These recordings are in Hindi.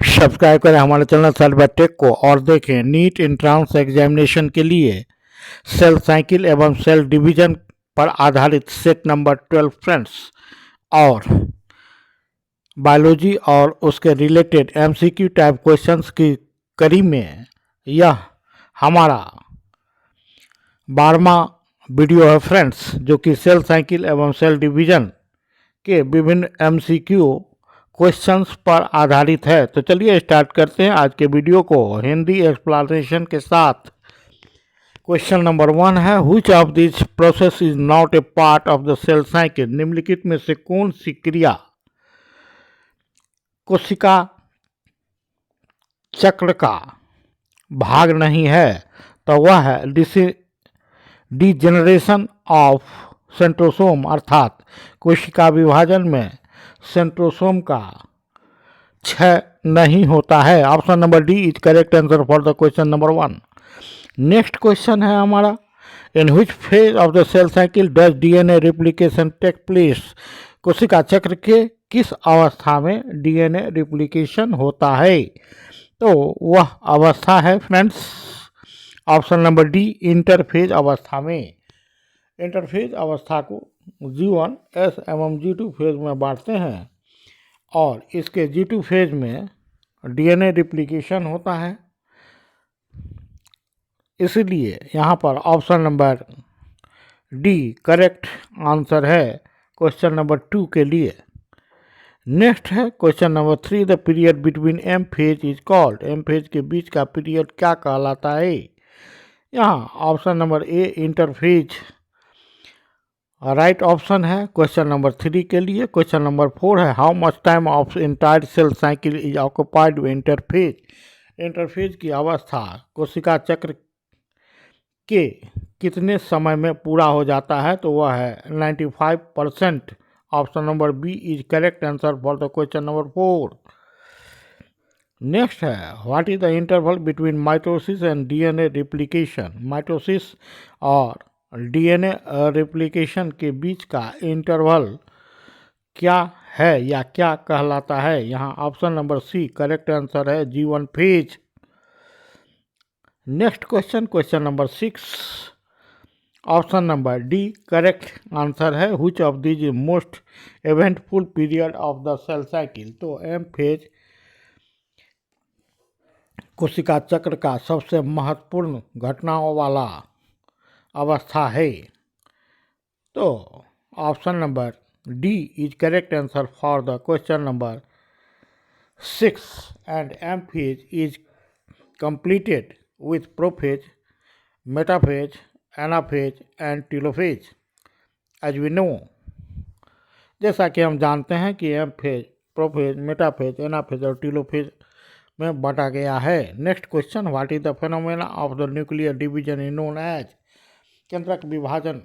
सब्सक्राइब करें हमारे चैनल साइबर टेक को और देखें नीट एंट्रांस एग्जामिनेशन के लिए सेल साइकिल एवं सेल डिवीजन पर आधारित सेट नंबर 12 फ्रेंड्स और बायोलॉजी और उसके रिलेटेड एमसीक्यू टाइप क्वेश्चंस की कड़ी में यह हमारा 12वां वीडियो है फ्रेंड्स, जो कि सेल साइकिल एवं सेल डिवीजन के विभिन्न एमसीक्यू क्वेश्चंस पर आधारित है। तो चलिए स्टार्ट करते हैं आज के वीडियो को हिंदी एक्सप्लेनेशन के साथ। क्वेश्चन नंबर 1 है, which of this process is not a part of the cell cycle. निम्नलिखित में से कौन सी क्रिया कोशिका चक्र का भाग नहीं है? तो वह है डिजेनरेशन ऑफ सेंट्रोसोम, अर्थात कोशिका विभाजन में सेंट्रोसोम का क्षय नहीं होता है। Option number D is correct answer for the question number 1। Next question है हमारा, in which phase of the cell cycle does DNA replication take place. कोशिका चक्र के किस अवस्था में डीएनए रिप्लिकेशन होता है? तो वह अवस्था है friends option number D, interphase अवस्था में। इंटरफेज अवस्था को G1, S एवं G2 फेज में बांटते हैं और इसके G2 फेज में डीएनए रिप्लिकेशन होता है। इसलिए यहाँ पर option number D correct answer है क्वेश्चन नंबर 2 के लिए। नेक्स्ट है question number 3, the period between M phase is called. M phase के बीच का पीरियड क्या कहलाता है? यहाँ option number A interphase right option है क्वेश्चन नंबर 3 के लिए। क्वेश्चन नंबर 4 है, how much time of entire cell cycle is occupied with interphase. Interphase की अवस्था कोशिका चक्र के कितने समय में पूरा हो जाता है? तो वह है 95%। Option number B is correct answer for the question number 4। Next है, what is the interval between mitosis and DNA replication. Mitosis और डीएनए रिप्लिकेशन के बीच का इंटरवल क्या है या क्या कहलाता है? यहाँ option number c correct answer है G1 phase. Next question number 6, option number D correct answer है, which of this is most eventful period of the cell cycle. तो एम फेज कोशिका चक्र का सबसे महत्वपूर्ण घटनाओं वाला अवस्था है। तो option number D is correct answer for the question number 6 and M phase is completed with prophase, metaphase, anaphase and telophase. As we know, जैसा कि हम जानते हैं कि M phase, prophase, metaphase, anaphase और टीलोफेज में बांटा गया है। Next question, what is the phenomena of the nuclear division is known as. केंद्रक विभाजन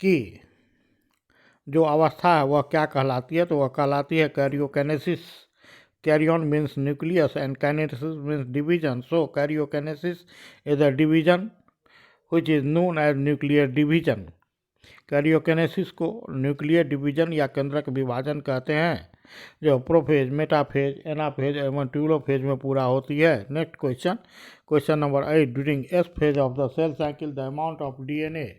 की जो अवस्था है वह क्या कहलाती है? तो वह कहलाती है karyokinesis. Carrion means nucleus and kinesis means division. So karyokinesis is a division which is known as nuclear division. Karyokinesis को न्यूक्लियर डिवीजन या केंद्रक विभाजन कहते हैं, जो प्रोफेज, मेटाफेज, एनाफेज एवं टीलोफेज में पूरा होती है। Next question number 8, during S phase of the cell cycle the amount of DNA.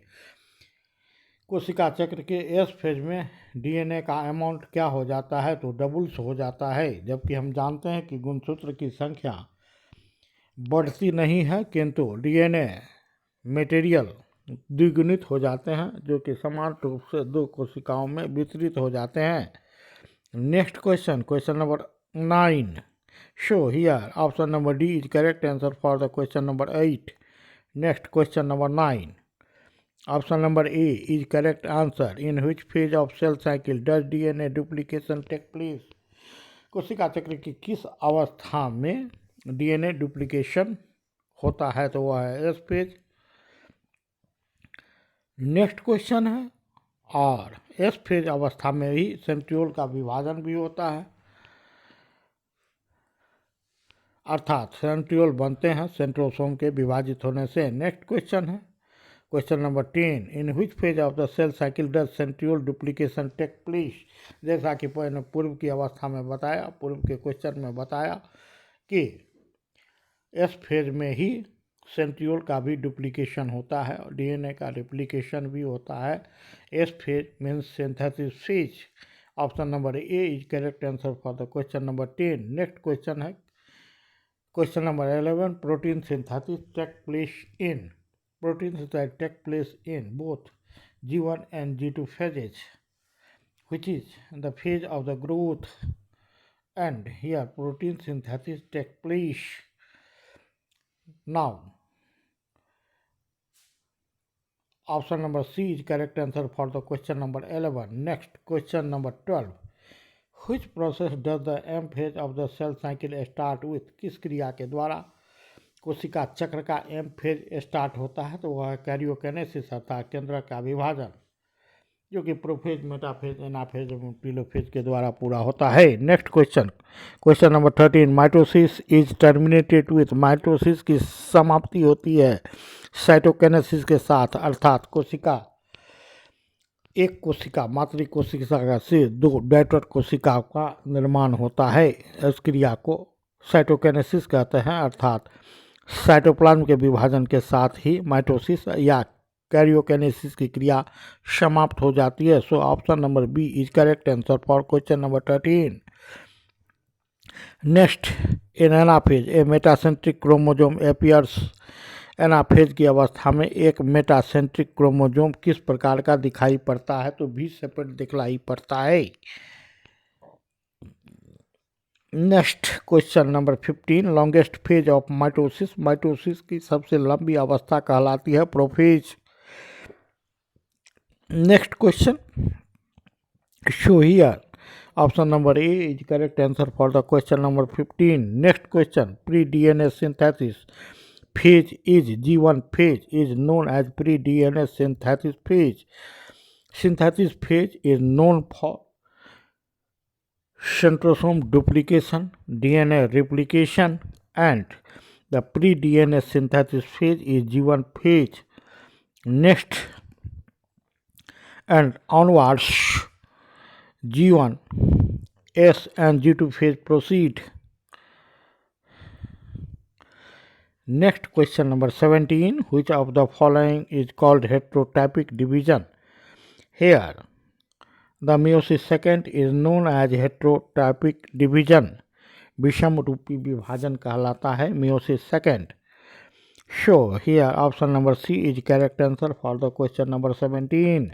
कोशिका चक्र के एस फेज में डीएनए का अमाउंट क्या हो जाता है? तो डबल्स हो जाता है। जबकि हम जानते हैं कि गुणसूत्र की संख्या बढ़ती नहीं है, किंतु डीएनए मटेरियल द्विगुणित हो जाते हैं, जो कि समान रूप से दो कोशिकाओं में वितरित हो जाते हैं। Next question number 9, show here option number D is correct answer for the question number 8। Next question number 9, option number A is correct answer. In which phase of cell cycle does DNA duplication take place? कोशिका चक्र की किस अवस्था में डीएनए डुप्लीकेशन होता है? तो वह है एस फेज। नेक्स्ट क्वेश्चन है, और एस फेज अवस्था में ही सेंट्रियोल का विभाजन भी होता है, अर्थात सेंट्रियोल बनते हैं सेंट्रोसोम के विभाजित होने से। नेक्स्ट क्वेश्चन है, Question number 10. In which phase of the cell cycle does centriole duplication take place? जैसा कि पूर्व की अवस्था में बताया, पूर्व के क्वेश्चन में बताया कि एस फेज में ही सेंट्रियोल का भी डुप्लीकेशन होता है और डीएनए का रिप्लिकेशन भी होता है. S phase means synthesis phase. Option number A is correct answer for the question number 10. Next question है question number 11. Protein synthesis take place in. Protein synthesis take place in both G1 and G2 phases, which is the phase of the growth. And here protein synthesis take place. Now, option number C is correct answer for the question number 11. Next, question number 12. Which process does the M phase of the cell cycle start with? किस क्रिया के द्वारा कोशिका चक्र का एम फेज स्टार्ट होता है? तो वह कैरियोकिनेसिस अर्थात केंद्रक का विभाजन, जो कि प्रोफेज, मेटाफेज, एनाफेज एवं टीलोफेज के द्वारा पूरा होता है. Next question, question number 13. Mitosis is terminated with. Mitosis की समाप्ति होती है साइटोकिनेसिस के साथ, अर्थात कोशिका एक कोशिका मातृ कोशिका से दो डॉटर कोशिका का निर्माण होता है. इस क्रिया को साइटोकिनेसिस कहते हैं, अर्थात साइटोप्लाज्म के विभाजन के साथ ही माइटोसिस या कैरियोकिनेसिस की क्रिया समाप्त हो जाती है. So option number B is correct answer for question number 13. Next, in anaphase a metacentric chromosome appears. Anaphase की अवस्था में एक मेटासेंट्रिक क्रोमोजोम किस प्रकार का दिखाई पड़ता है? तो भी सेपरेट दिखलाई पड़ता है. Next question number 15. Longest phase of mitosis. Mitosis की सबसे लंबी अवस्था कहलाती है prophase. Next question, show here. Option number A is correct answer for the question number 15. Next question, pre DNA synthesis phase is G1 phase is known as pre DNA synthesis phase. Synthesis phase is known for centrosome duplication, DNA replication, and the pre-DNA synthesis phase is G1 phase. Next, and onwards, G1, S and G2 phase proceed. Next question number 17. Which of the following is called heterotypic division? Here, the meiosis second is known as heterotypic division. विषम रूपी विभाजन कहलाता है meiosis second. So here option number C is correct answer for the question number 17.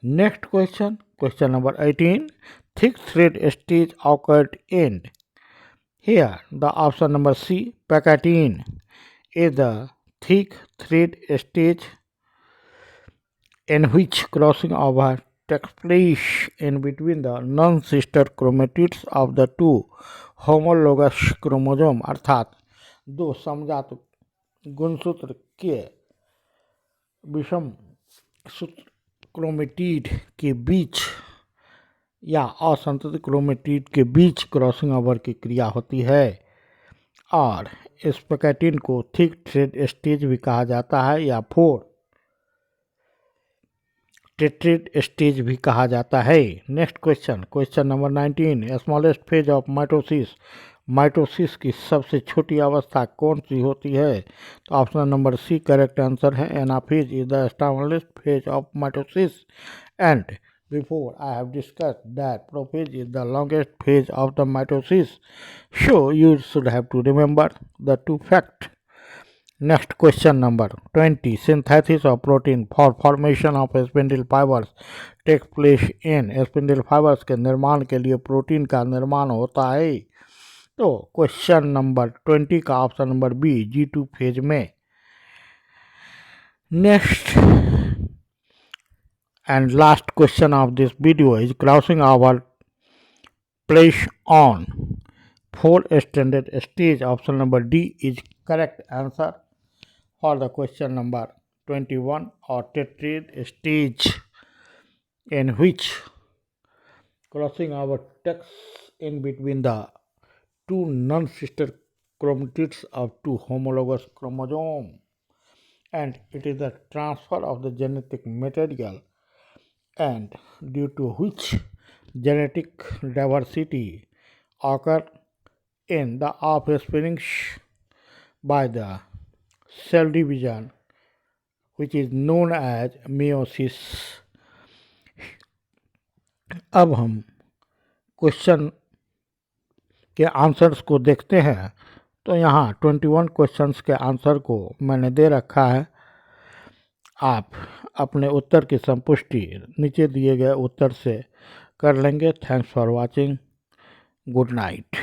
Next question, question number 18. Thick thread stage occurred in. Here the option number C, Pacatine, is the thick thread stage in which crossing over takes place in between the non-sister chromatids of the two homologous chromosome. अर्थात दो समजात गुणसूत्र के विषम सूत्र क्रोमेटिड के बीच या असंतत क्रोमेटिड के बीच क्रॉसिंग ओवर की क्रिया होती है, और इस पैकेटिन को थिक थ्रेड स्टेज भी कहा जाता है या फोर टेट्रेड स्टेज भी कहा जाता है. Next question, question number 19. Smallest phase of mitosis. Mitosis की सबसे छोटी अवस्था कौन सी होती है? तो option number c correct answer है. Anaphase is the smallest phase of mitosis, and before I have discussed that prophase is the longest phase of the mitosis. So you should have to remember the two fact. Next question number 20. Synthesis of protein for formation of spindle fibers takes place in. Spindle fibres के निर्माण के लिए प्रोटीन का निर्माण होता है. तो क्वेश्चन नंबर 20 का option number b G2 phase में. Next and last question of this video is crossing over place on four standard stage. Option number D is correct answer for the question number 21, or tetrad stage, in which crossing over takes in between the two non-sister chromatids of two homologous chromosomes. and it is the transfer of the genetic material and due to which genetic diversity occur in the offspring by the cell division which is known as meiosis. अब हम क्वेश्चन के आंसर्स को देखते हैं। तो यहाँ 21 क्वेश्चंस के आंसर को मैंने दे रखा है। आप अपने उत्तर की संपुष्टि नीचे दिए गए उत्तर से कर लेंगे। Thanks for watching. Good night.